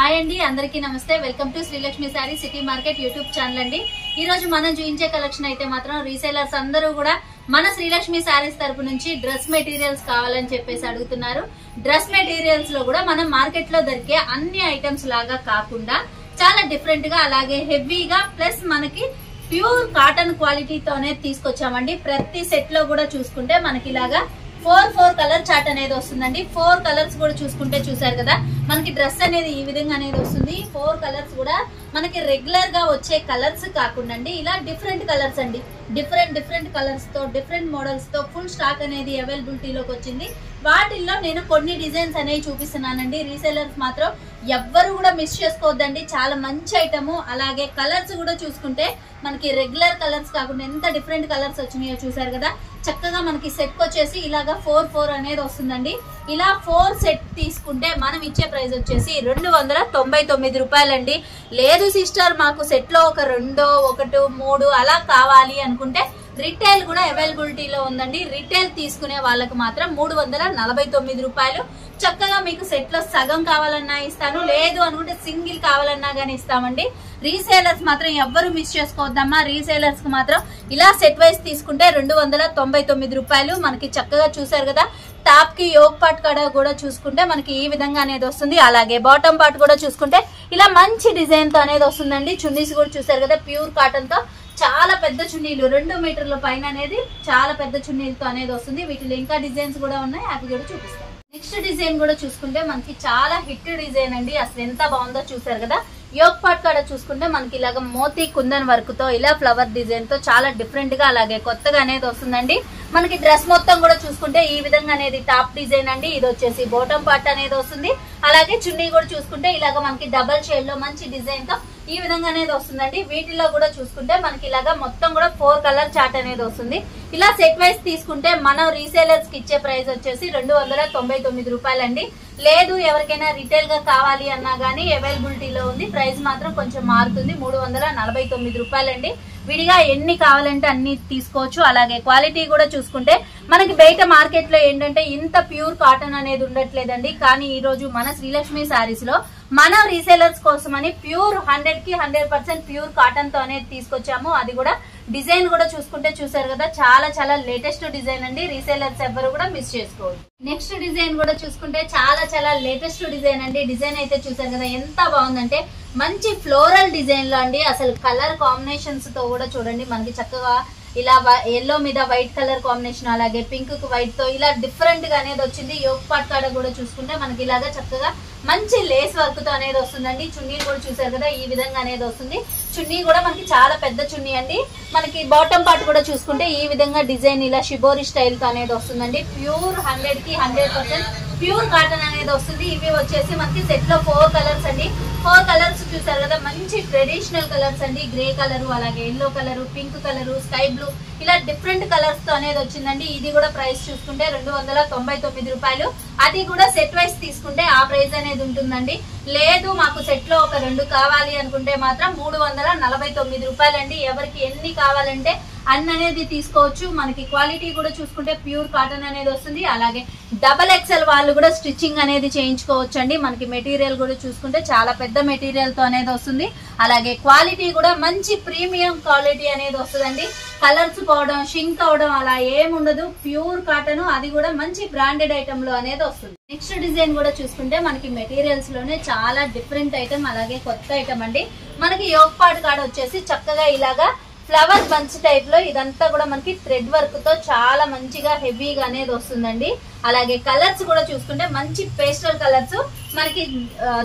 Hi అండి అందరికీ నమస్తే welcome to Srilakshmi sorry city market YouTube channel అండి। ఈ రోజు మనం చూయించే కలెక్షన్ అయితే మాత్రం రీసేలర్స్ అందరూ కూడా మన శ్రీలక్ష్మి సారీస్ తరపు నుంచి డ్రెస్ మెటీరియల్స్ కావాలని చెప్పేసి అడుగుతున్నారు। డ్రెస్ మెటీరియల్స్ లో కూడా మనం మార్కెట్ లో దొరికే అన్ని ఐటమ్స్ లాగా కాకుండా చాలా డిఫరెంట్ గా అలాగే హెవీగా ప్లస్ మనకి ప్యూర్ కాటన్ క్వాలిటీతోనే తీసుకొచ్చామండి। ప్రతి సెట్ లో కూడా చూసుకుంటే మనకి ఇలాగా 4 కలర్ చార్ట్ అనేది వస్తుందండి। 4 కలర్స్ కూడా చూసుకుంటే చూసారు కదా మనకి డ్రెస్ అనేది ఈ విధంగా అనేది వస్తుంది। 4 కలర్స్ కూడా మనకి రెగ్యులర్ గా వచ్చే కలర్స్ కాకుండా ఇలా డిఫరెంట్ కలర్స్ అండి। డిఫరెంట్ కలర్స్ తో డిఫరెంట్ మోడల్స్ తో ఫుల్ స్టాక్ అనేది అవైలబిలిటీలోకి వచ్చింది। వాటిల్లో నేను కొన్ని డిజైన్స్ అనేవి చూపిస్తున్నానండి। రీసేలర్స్ మాత్రం ఎవ్వరు కూడా మిస్ చేసుకోవద్దండి, చాలా మంచి ఐటమ్। అలాగే కలర్స్ కూడా చూసుకుంటే మనకి రెగ్యులర్ కలర్స్ కాకుండా ఎంత డిఫరెంట్ కలర్స్ వచ్చినాయో చూసారు కదా। చక్కగా మనకి సెట్ వచ్చేసి ఇలాగా 4 అనేది వస్తుందండి। ఇలా 4 సెట్ తీసుకుంటే మనం ఇచ్చే ప్రైస్ వచ్చేసి 299 రూపాయలండి। లేదు సిస్టర్ మాకు సెట్ లో ఒక 2, 1, 3 అలా కావాలి అనుకుంటే రిటైల్ కూడా అవైలబిలిటీలో ఉందండి। రిటైల్ తీసుకునే వాళ్ళకి మాత్రం 349 రూపాయలు। చక్కగా మీకు సెట్ లో సగం కావాలన్నా ఇస్తాను, లేదు అనుకుంటే సింగిల్ కావాలన్నా గానీ ఇస్తామండి। రీసేలర్స్ మాత్రం ఎవ్వరు మిస్ చేసుకోవద్దమ్మా। రీసేలర్స్ కి మాత్రం ఇలా సెట్ వైస్ తీసుకుంటే 299 రూపాయలు। మనకి చక్కగా చూసారు కదా టాప్ కి యోగ్ పార్ట్ కాడ కూడా చూసుకుంటే మనకి ఈ విధంగా అనేది వస్తుంది। అలాగే బాటమ్ పార్ట్ కూడా చూసుకుంటే ఇలా మంచి డిజైన్ తో అనేది వస్తుందండి। చున్నీస్ కూడా చూసారు కదా ప్యూర్ కాటన్ తో చాలా పెద్ద చున్నీలు 2 మీటర్ల పైన అనేది చాలా పెద్ద చున్నీలతో అనేది వస్తుంది। వీటిలో ఇంకా డిజైన్స్ కూడా ఉన్నాయి, అవి కూడా చూపిస్తాను। నెక్స్ట్ డిజైన్ కూడా చూసుకుంటే మనకి చాలా హిట్ డిజైన్ అండి, అసలు ఎంత బాగుందో చూసారు కదా। యోగ్ పార్ట్ కాడ చూసుకుంటే మనకి ఇలాగ మోతీ కుందన్ వర్క్ తో ఇలా ఫ్లవర్ డిజైన్ తో చాలా డిఫరెంట్ గా అలాగే కొత్తగా అనేది వస్తుందండి। మనకి డ్రెస్ మొత్తం కూడా చూసుకుంటే ఈ విధంగా అనేది టాప్ డిజైన్ అండి। ఇది వచ్చేసి బాటమ్ పార్ట్ అనేది వస్తుంది। అలాగే చున్నీ కూడా చూసుకుంటే ఇలాగ మనకి డబల్ షేడ్ లో మంచి డిజైన్ తో ఈ విధంగా అనేది వస్తుందండి। వీటిలో కూడా చూసుకుంటే మనకి ఇలాగా మొత్తం కూడా 4 కలర్ చార్ట్ అనేది వస్తుంది। ఇలా సెట్ వైస్ తీసుకుంటే మనం రీసేలర్స్ కి ఇచ్చే ప్రైస్ వచ్చేసి 299 రూపాయలండి। లేదు ఎవరికైనా రిటైల్ గా కావాలి అన్నా గానీ అవైలబిలిటీలో ఉంది, ప్రైస్ మాత్రం కొంచెం మారుతుంది 349 రూపాయలండి। విడిగా ఎన్ని కావాలంటే అన్ని తీసుకోవచ్చు। అలాగే క్వాలిటీ కూడా చూసుకుంటే మనకి బయట మార్కెట్ లో ఏంటంటే ఇంత ప్యూర్ కాటన్ అనేది ఉండట్లేదండి, కానీ ఈ రోజు మన శ్రీలక్ష్మి సారీస్ లో మన రీసేలర్స్ కోసమని ప్యూర్ 100కి 100% ప్యూర్ కాటన్ తో అనేది తీసుకొచ్చాము। అది కూడా డిజైన్ కూడా చూసుకుంటే చూసారు కదా చాలా లేటెస్ట్ డిజైన్ అండి, రీసేలర్స్ ఎవరు కూడా మిస్ చేసుకోవద్దు। నెక్స్ట్ డిజైన్ కూడా చూసుకుంటే చాలా లేటెస్ట్ డిజైన్ అండి। డిజైన్ అయితే చూసారు కదా ఎంత బాగుందంటే మంచి ఫ్లోరల్ డిజైన్ లో అండి। అసలు కలర్ కాంబినేషన్స్ తో కూడా చూడండి మనకి చక్కగా ఇలా ఎల్లో మీద వైట్ కలర్ కాంబినేషన్, అలాగే పింక్ కు వైట్ తో ఇలా డిఫరెంట్ గా అనేది వచ్చింది। యోగ్ పార్ట్ కాడ కూడా చూసుకుంటే మనకి ఇలాగా చక్కగా మంచి లేస్ వర్క్ తో అనేది వస్తుందండి। చున్నీ కూడా చూసారు కదా ఈ విధంగా అనేది వస్తుంది। చున్నీ కూడా మనకి చాలా పెద్ద చున్నీ అండి। మనకి బాటమ్ పార్ట్ కూడా చూసుకుంటే ఈ విధంగా డిజైన్ ఇలా షిబోరి స్టైల్ తో అనేది వస్తుందండి। ప్యూర్ 100కి 100% ప్యూర్ కాటన్ అనేది వస్తుంది। ఇవి వచ్చేసి మనకి సెట్ లో 4 కలర్స్ అండి। 4 కలర్స్ చూసారు కదా మంచి ట్రెడిషనల్ కలర్స్ అండి। గ్రే కలర్, అలాగే yellow colour, pink colour, sky blue ఇలా డిఫరెంట్ కలర్స్ తో అనేది వచ్చిందండి। ఇది కూడా ప్రైస్ చూసుకుంటే 299 రూపాయలు। అది కూడా సెట్ వైస్ తీసుకుంటే ఆ ప్రైస్ అనేది ఉంటుందండి। లేదు మాకు సెట్ లో ఒక 2 కావాలి అనుకుంటే మాత్రం 349 రూపాయలండి। ఎవరికి ఎన్ని కావాలంటే అన్ని అనేది తీసుకోవచ్చు। మనకి క్వాలిటీ కూడా చూసుకుంటే ప్యూర్ కాటన్ అనేది వస్తుంది। అలాగే XXL వాళ్ళు కూడా స్టిచ్చింగ్ అనేది చేయించుకోవచ్చు అండి। మనకి మెటీరియల్ కూడా చూసుకుంటే చాలా పెద్ద మెటీరియల్ తో అనేది వస్తుంది। అలాగే క్వాలిటీ కూడా మంచి ప్రీమియం క్వాలిటీ అనేది వస్తుందండి। కలర్స్ పోవడం, షింక్ అవడం అలా ఏముండదు, ప్యూర్ కాటన్, అది కూడా మంచి బ్రాండెడ్ ఐటమ్ లో అనేది వస్తుంది। నెక్స్ట్ డిజైన్ కూడా చూసుకుంటే మనకి మెటీరియల్స్ లోనే చాలా డిఫరెంట్ ఐటమ్, అలాగే కొత్త ఐటమ్ అండి। మనకి యోగ్ పార్ట్ కాడ వచ్చేసి చక్కగా ఇలాగా ఫ్లవర్ బంచ్ టైప్ లో ఇదంతా కూడా మనకి థ్రెడ్ వర్క్ తో చాలా మంచిగా హెవీగా అనేది వస్తుందండి। అలాగే కలర్స్ కూడా చూసుకుంటే మంచి పేస్టల్ కలర్స్, మనకి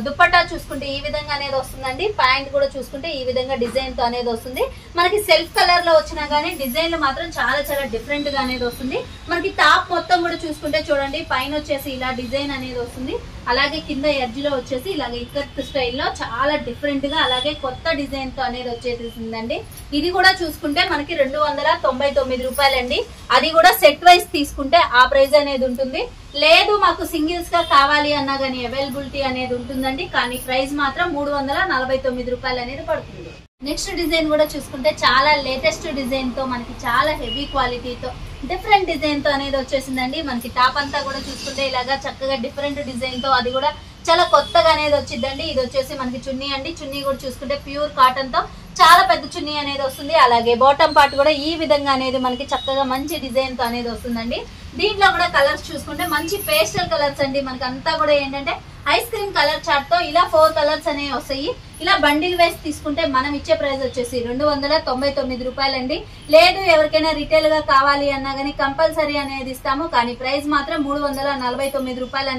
దుపట్టా చూసుకుంటే ఈ విధంగా అనేది వస్తుందండి। ప్యాంట్ కూడా చూసుకుంటే ఈ విధంగా డిజైన్ తో అనేది వస్తుంది। మనకి సెల్ఫ్ కలర్ లో వచ్చినా గానీ డిజైన్లు మాత్రం చాలా డిఫరెంట్ గా అనేది వస్తుంది। మనకి టాప్ మొత్తం కూడా చూసుకుంటే చూడండి పైన వచ్చేసి ఇలా డిజైన్ అనేది వస్తుంది। అలాగే కింద ఎడ్జ్ లో వచ్చేసి ఇలాగే ఇక్కత్ స్టైల్లో చాలా డిఫరెంట్ గా అలాగే కొత్త డిజైన్ తో అనేది వచ్చేసిందండి। ఇది కూడా చూసుకుంటే మనకి 299 రూపాయలండి। అది కూడా సెట్ వైస్ తీసుకుంటే ఆ ప్రైస్ అనేది ఉంటుంది। లేదు మాకు సింగిల్స్ గా కావాలి అన్నా గానీ అవైలబిలిటీ అనేది ఉంటుందండి, కానీ ప్రైస్ మాత్రం 349 రూపాయలు అనేది పడుతుంది। నెక్స్ట్ డిజైన్ కూడా చూసుకుంటే చాలా లేటెస్ట్ డిజైన్ తో మనకి చాలా హెవీ క్వాలిటీతో డిఫరెంట్ డిజైన్ తో అనేది వచ్చేసిందండి। మనకి టాప్ అంతా కూడా చూసుకుంటే ఇలాగా చక్కగా డిఫరెంట్ డిజైన్ తో, అది కూడా చాలా కొత్తగా అనేది వచ్చిందండి. ఇది వచ్చేసి మనకి చున్నీ అండి. చున్నీ కూడా చూసుకుంటే ప్యూర్ కాటన్ తో చాలా పెద్ద చున్నీ అనేది వస్తుంది. అలాగే బాటమ్ పార్ట్ కూడా ఈ విధంగా అనేది మనకి చక్కగా మంచి డిజైన్ తో అనేది వస్తుందండి. దీంట్లో కూడా కలర్స్ చూసుకుంటే మంచి పేస్టల్ కలర్స్ అండి. మనకి అంతా కూడా ఏంటంటే ఐస్ క్రీమ్ కలర్ చార్ట్ తో ఇలా 4 కలర్స్ అనేవి వస్తాయి. ఇలా బండిల్ వేసి తీసుకుంటే మనం ఇచ్చే ప్రైస్ వచ్చేసి 299 రూపాయలండి. లేదు ఎవరికైనా రిటైల్ గా కావాలి అన్నా గానీ కంపల్సరీ అనేది ఇస్తాము. కానీ ప్రైస్ మాత్రం 349 రూపాయలు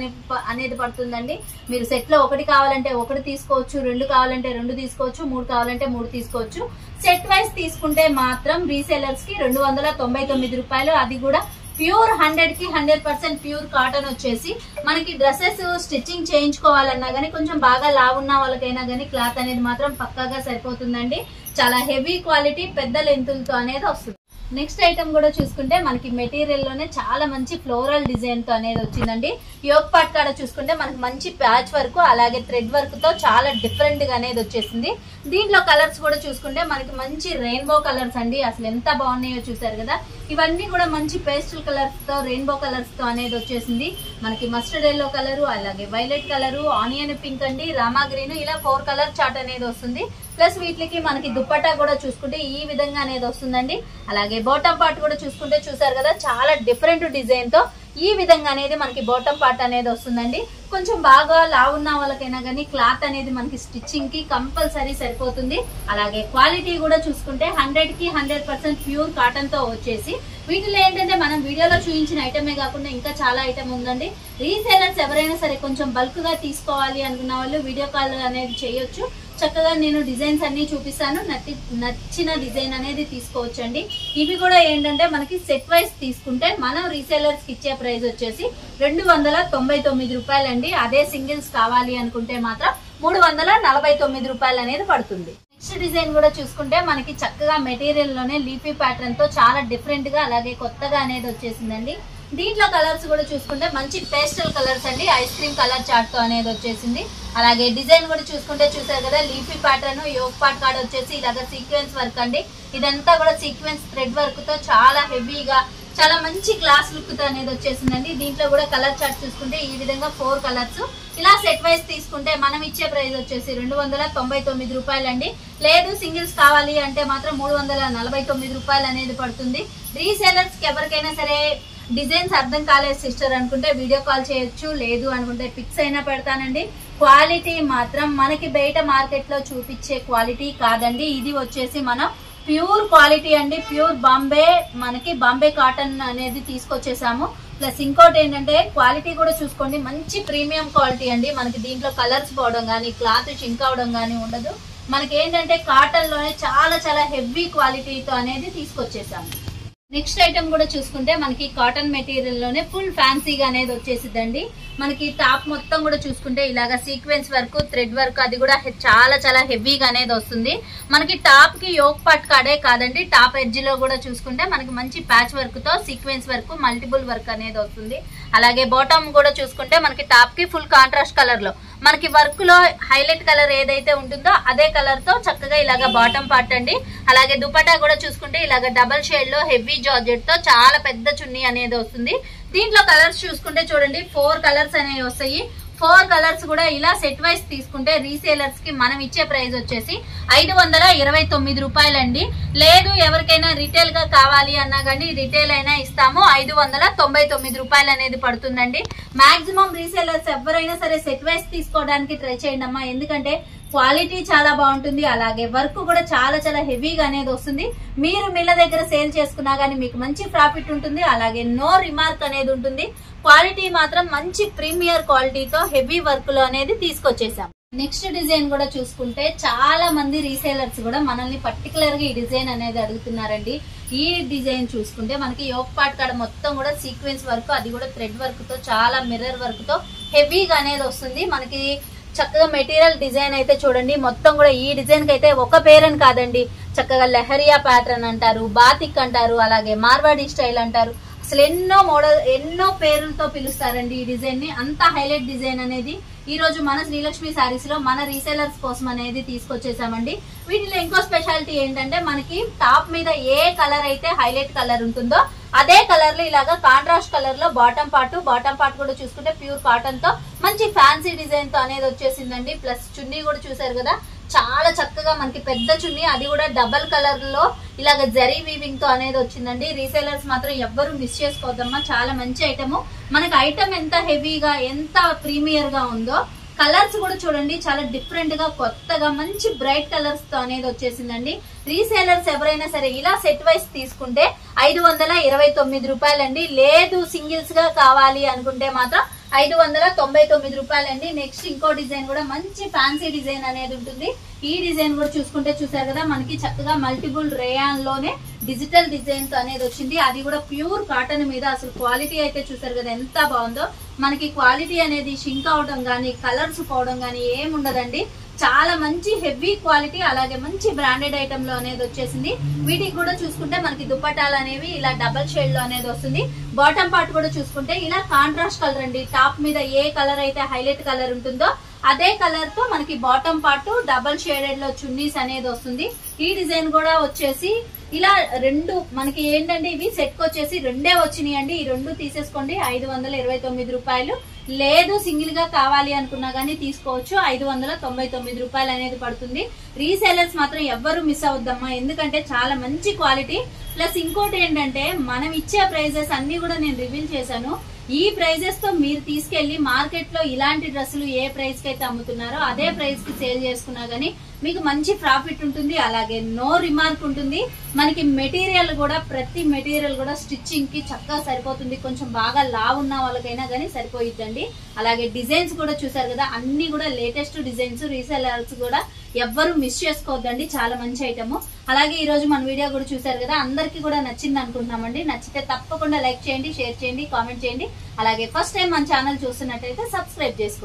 అనేది పడుతుందండి. మీరు సెట్ లో 1 కావాలంటే 1 తీసుకోవచ్చు, 2 కావాలంటే 2 తీసుకోవచ్చు, 3 కావాలంటే 3 తీసుకోవచ్చు. సెట్ వైస్ తీసుకుంటే మాత్రం రీసేలర్స్ కి 299 రూపాయలు. అది కూడా ప్యూర్ 100 కి 100% ప్యూర్ కాటన్ వచ్చేసి మనకి డ్రెస్సెస్ స్టిచ్చింగ్ చేయించుకోవాలన్నా గానీ కొంచెం బాగా లావున్న వాళ్ళకైనా గానీ క్లాత్ అనేది మాత్రం పక్కాగా సరిపోతుందండి. చాలా హెవీ క్వాలిటీ పెద్ద లెంతులతో అనేది వస్తుంది. నెక్స్ట్ ఐటమ్ కూడా చూసుకుంటే మనకి మెటీరియల్ లోనే చాలా మంచి ఫ్లోరల్ డిజైన్ తో అనేది వచ్చిందండి. యోక్ పార్ట్ కాడ చూసుకుంటే మనకి మంచి ప్యాచ్ వర్క్ అలాగే థ్రెడ్ వర్క్ తో చాలా డిఫరెంట్ గా అనేది వచ్చేసింది. దీంట్లో కలర్స్ కూడా చూసుకుంటే మనకి మంచి రెయిన్బో కలర్స్ అండి. అసలు ఎంత బాగున్నాయో చూసారు కదా. ఇవన్నీ కూడా మంచి పేస్టల్ కలర్స్ తో రెయిన్బో కలర్స్ తో అనేది వచ్చేసింది. మనకి మస్టర్డ్ ఎల్లో కలరు అలాగే వైలెట్ కలరు ఆనియన్ పింక్ అండి రామా గ్రీన్ ఇలా 4 కలర్ చార్ట్ అనేది వస్తుంది. ప్లస్ వీటికి మనకి దుప్పట్టా కూడా చూసుకుంటే ఈ విధంగా అనేది వస్తుందండి. అలాగే బాటమ్ పార్ట్ కూడా చూసుకుంటే చూసారు కదా చాలా డిఫరెంట్ డిజైన్ తో ఈ విధంగా అనేది మనకి బాటమ్ పార్ట్ అనేది వస్తుందండి. కొంచెం బాగా లావున్న వాళ్ళకైనా కానీ క్లాత్ అనేది మనకి స్టిచ్చింగ్ కి కంపల్సరీ సరిపోతుంది. అలాగే క్వాలిటీ కూడా చూసుకుంటే 100 కి 100% ప్యూర్ కాటన్ తో వచ్చేసి వీటిలో ఏంటంటే మనం వీడియోలో చూపించిన ఐటమే కాకుండా ఇంకా చాలా ఐటమ్ ఉందండి. రీసేలర్స్ ఎవరైనా సరే కొంచెం బల్క్ గా తీసుకోవాలి అనుకున్న వాళ్ళు వీడియో కాల్ అనేది చేయొచ్చు. చక్కగా నేను డిజైన్స్ అన్ని చూపిస్తాను. నచ్చిన డిజైన్ అనేది తీసుకోవచ్చండి. ఇవి కూడా ఏంటంటే మనకి సెట్ వైస్ తీసుకుంటే మనం రీసేలర్స్ కి ఇచ్చే ప్రైస్ వచ్చేసి 299 రూపాయలండి. అదే సింగిల్స్ కావాలి అనుకుంటే మాత్రం 349 రూపాయలు అనేది పడుతుంది. నెక్స్ట్ డిజైన్ కూడా చూసుకుంటే మనకి చక్కగా మెటీరియల్ లోనే లీఫీ ప్యాటర్న్ తో చాలా డిఫరెంట్ గా అలాగే కొత్తగా అనేది వచ్చేసిందండి. దీంట్లో కలర్స్ కూడా చూసుకుంటే మంచి పేస్టల్ కలర్స్ అండి. ఐస్ క్రీమ్ కలర్ చార్ట్ తో అనేది వచ్చేసింది. అలాగే డిజైన్ కూడా చూసుకుంటే చూసారు కదా leafy pattern yoke part card వచ్చేసి ఇలాగ సీక్వెన్స్ వర్క్ అండి. ఇదంతా కూడా సీక్వెన్స్ థ్రెడ్ వర్క్ తో చాలా హెవీగా చాలా మంచి క్లాస్ లుక్ తో అనేది వచ్చేసిందండి. దీంట్లో కూడా కలర్ చార్ట్ చూసుకుంటే ఈ విధంగా 4 కలర్స్ ఇలా సెట్ వైస్ తీసుకుంటే మనం ఇచ్చే ప్రైస్ వచ్చేసి 299 రూపాయలండి. లేదు సింగిల్స్ కావాలి అంటే మాత్రం 349 రూపాయలు అనేది పడుతుంది. రీసేలర్స్ కి ఎవరికైనా సరే డిజైన్స్ అర్థం కాలేదు సిస్టర్ అనుకుంటే వీడియో కాల్ చేయొచ్చు. లేదు అనుకుంటే పిక్స్ అయినా పెడతానండి. క్వాలిటీ మాత్రం మనకి బయట మార్కెట్ లో చూపించే క్వాలిటీ కాదండి. ఇది వచ్చేసి మనం ప్యూర్ క్వాలిటీ అండి. ప్యూర్ బాంబే మనకి బాంబే కాటన్ అనేది తీసుకొచ్చేసాము. ప్లస్ ఇంకోటి ఏంటంటే క్వాలిటీ కూడా చూసుకోండి మంచి ప్రీమియం క్వాలిటీ అండి. మనకి దీంట్లో కలర్స్ పోవడం కానీ క్లాత్ చింక్ అవడం కానీ ఉండదు. మనకి ఏంటంటే కాటన్ లోనే చాలా చాలా హెవీ క్వాలిటీతో అనేది తీసుకొచ్చేసాము. నెక్స్ట్ ఐటమ్ కూడా చూసుకుంటే మనకి కాటన్ మెటీరియల్ లోనే ఫుల్ ఫ్యాన్సీగా అనేది వచ్చేసిద్దండి. మనకి టాప్ మొత్తం కూడా చూసుకుంటే ఇలాగా సీక్వెన్స్ వర్క్ థ్రెడ్ వర్క్ అది కూడా చాలా చాలా హెవీగా అనేది వస్తుంది. మనకి టాప్ కి యోక్ పార్ట్ కాడే కాదండి టాప్ ఎడ్జ్ లో కూడా చూసుకుంటే మనకి మంచి ప్యాచ్ వర్క్ తో సీక్వెన్స్ వర్క్ మల్టిపుల్ వర్క్ అనేది వస్తుంది. అలాగే బాటమ్ కూడా చూసుకుంటే మనకి టాప్ కి ఫుల్ కాంట్రాస్ట్ కలర్ లో మనకి వర్క్ లో హైలైట్ కలర్ ఏదైతే ఉంటుందో అదే కలర్ తో చక్కగా ఇలాగా బాటమ్ పార్ట్ అండి. అలాగే దుపట్టా కూడా చూసుకుంటే ఇలాగా డబల్ షేడ్ లో హెవీ జార్జెట్ తో చాలా పెద్ద చున్నీ అనేది వస్తుంది. దీంట్లో కలర్స్ చూసుకుంటే చూడండి 4 కలర్స్ అనేవి వస్తాయి. 4 కలర్స్ కూడా ఇలా సెట్ వైస్ తీసుకుంటే రీసేలర్స్ కి మనం ఇచ్చే ప్రైస్ వచ్చేసి 529 రూపాయలండి. లేదు ఎవరికైనా రిటైల్ గా కావాలి అన్నా కానీ రిటైల్ అయినా ఇస్తాము. 599 రూపాయలు అనేది పడుతుందండి. మాక్సిమం రీసేలర్స్ ఎవరైనా సరే సెట్ వైస్ తీసుకోవడానికి ట్రై చేయండి అమ్మా. ఎందుకంటే క్వాలిటీ చాలా బాగుంటుంది. అలాగే వర్క్ కూడా చాలా చాలా హెవీగా అనేది వస్తుంది. మీరు మిల్ల దగ్గర సేల్ చేసుకున్నా గానీ మీకు మంచి ప్రాఫిట్ ఉంటుంది. అలాగే నో రిమార్క్ అనేది ఉంటుంది. క్వాలిటీ మాత్రం మంచి ప్రీమియర్ క్వాలిటీతో హెవీ వర్క్ లో అనేది తీసుకొచ్చేసాం. నెక్స్ట్ డిజైన్ కూడా చూసుకుంటే చాలా మంది రీసేలర్స్ కూడా మనల్ని పర్టికులర్ గా ఈ డిజైన్ అనేది అడుగుతున్నారండి. ఈ డిజైన్ చూసుకుంటే మనకి యోక్ పార్ట్ కాడ మొత్తం కూడా సీక్వెన్స్ వర్క్ అది కూడా థ్రెడ్ వర్క్ తో చాలా మిర్రర్ వర్క్ తో హెవీగా అనేది వస్తుంది. మనకి చక్కగా మెటీరియల్ డిజైన్ అయితే చూడండి మొత్తం కూడా ఈ డిజైన్ కి అయితే ఒక పేరని కాదండి. చక్కగా లెహరియా ప్యాటర్న్ అంటారు, బాతిక్ అంటారు, అలాగే మార్వాడి స్టైల్ అంటారు. అసలు ఎన్నో మోడల్ ఎన్నో పేర్లతో పిలుస్తారండి ఈ డిజైన్ ని. అంత హైలైట్ డిజైన్ అనేది ఈ రోజు మన శ్రీలక్ష్మి శారీస్ లో మన రీసేలర్స్ కోసం అనేది తీసుకొచ్చేసామండి. వీటిలో ఇంకో స్పెషాలిటీ ఏంటంటే మనకి టాప్ మీద ఏ కలర్ అయితే హైలైట్ కలర్ ఉంటుందో అదే కలర్ లో ఇలాగా కాంట్రాస్ట్ కలర్ లో బాటమ్ పార్ట్ కూడా చూసుకుంటే ప్యూర్ కాటన్ తో మంచి ఫ్యాన్సీ డిజైన్ తో అనేది వచ్చేసిందండి. ప్లస్ చున్నీ కూడా చూసారు కదా, చాలా చక్కగా మనకి పెద్ద చున్నీ, అది కూడా డబల్ కలర్ లో ఇలాగ జరీ వీవింగ్ తో అనేది వచ్చిందండి. రీసేలర్స్ మాత్రం ఎవ్వరు మిస్ చేసుకోవద్దమ్మా, చాలా మంచి ఐటమ్. మనకి ఐటమ్ ఎంత హెవీగా ఎంత ప్రీమియర్ గా ఉందో కలర్స్ కూడా చూడండి, చాలా డిఫరెంట్ గా కొత్తగా మంచి బ్రైట్ కలర్స్ తో అనేది వచ్చేసిందండి. రీసేలర్స్ ఎవరైనా సరే ఇలా సెట్ వైస్ తీసుకుంటే 529 రూపాయలండి. లేదు సింగిల్స్ గా కావాలి అనుకుంటే మాత్రం 599 రూపాయలండి. నెక్స్ట్ ఇంకో డిజైన్ కూడా మంచి ఫ్యాన్సీ డిజైన్ అనేది ఉంటుంది. ఈ డిజైన్ కూడా చూసుకుంటే చూసారు కదా, మనకి చక్కగా మల్టిపుల్ రేయాన్ లోనే డిజిటల్ డిజైన్స్ అనేది వచ్చింది. అది కూడా ప్యూర్ కాటన్ మీద. అసలు క్వాలిటీ అయితే చూసారు కదా ఎంత బాగుందో. మనకి క్వాలిటీ అనేది షింక్ అవడం గానీ కలర్స్ పోవడం గానీ ఏముండదండి. చాలా మంచి హెవీ క్వాలిటీ, అలాగే మంచి బ్రాండెడ్ ఐటమ్ లో అనేది వచ్చేసింది. వీటికి కూడా చూసుకుంటే మనకి దుపట్టాలు అనేవి ఇలా డబల్ షేడ్ లో అనేది వస్తుంది. బాటమ్ పార్ట్ కూడా చూసుకుంటే ఇలా కాంట్రాస్ట్ కలర్ అండి. టాప్ మీద ఏ కలర్ అయితే హైలైట్ కలర్ ఉంటుందో అదే కలర్ తో మనకి బాటమ్ పార్ట్ డబల్ షేడెడ్ లో చున్నీస్ అనేది వస్తుంది. ఈ డిజైన్ కూడా వచ్చేసి ఇలా రెండు మనకి ఏంటంటే ఇవి సెట్ వచ్చేసి రెండే వచ్చినాయి అండి. ఈ రెండు తీసేసుకోండి 529 రూపాయలు. లేదు సింగిల్ గా కావాలి అనుకున్నా గానీ తీసుకోవచ్చు, 599 రూపాయలు అనేది పడుతుంది. రీసేలర్స్ మాత్రం ఎవ్వరు మిస్ అవద్దమ్మా, ఎందుకంటే చాలా మంచి క్వాలిటీ. ప్లస్ ఇంకోటి ఏంటంటే మనం ఇచ్చే ప్రైజెస్ అన్ని కూడా నేను రివీల్ చేశాను. ఈ ప్రైజెస్ తో మీరు తీసుకెళ్లి మార్కెట్ లో ఇలాంటి డ్రెస్సులు ఏ ప్రైస్ కి అయితే అమ్ముతున్నారో అదే ప్రైస్ కి సేల్ చేసుకున్నా గానీ మీకు మంచి ప్రాఫిట్ ఉంటుంది. అలాగే నో రిమార్క్ ఉంటుంది. మనకి మెటీరియల్ కూడా ప్రతి మెటీరియల్ కూడా స్టిచ్చింగ్ కి చక్కగా సరిపోతుంది. కొంచెం బాగా లావు ఉన్న వాళ్ళకైనా గానీ సరిపోయిద్దండి. అలాగే డిజైన్స్ కూడా చూసారు కదా, అన్ని కూడా లేటెస్ట్ డిజైన్స్. రీసెలర్స్ కూడా ఎవ్వరు మిస్ చేసుకోవద్దండి, చాలా మంచి ఐటమ్. అలాగే ఈ రోజు మన వీడియో కూడా చూసారు కదా, అందరికి కూడా నచ్చింది అనుకుంటున్నామండి. నచ్చితే తప్పకుండా లైక్ చేయండి, షేర్ చేయండి, కామెంట్ చేయండి. అలాగే ఫస్ట్ టైం మన ఛానల్ చూస్తున్నట్టయితే సబ్స్క్రైబ్ చేసుకోండి.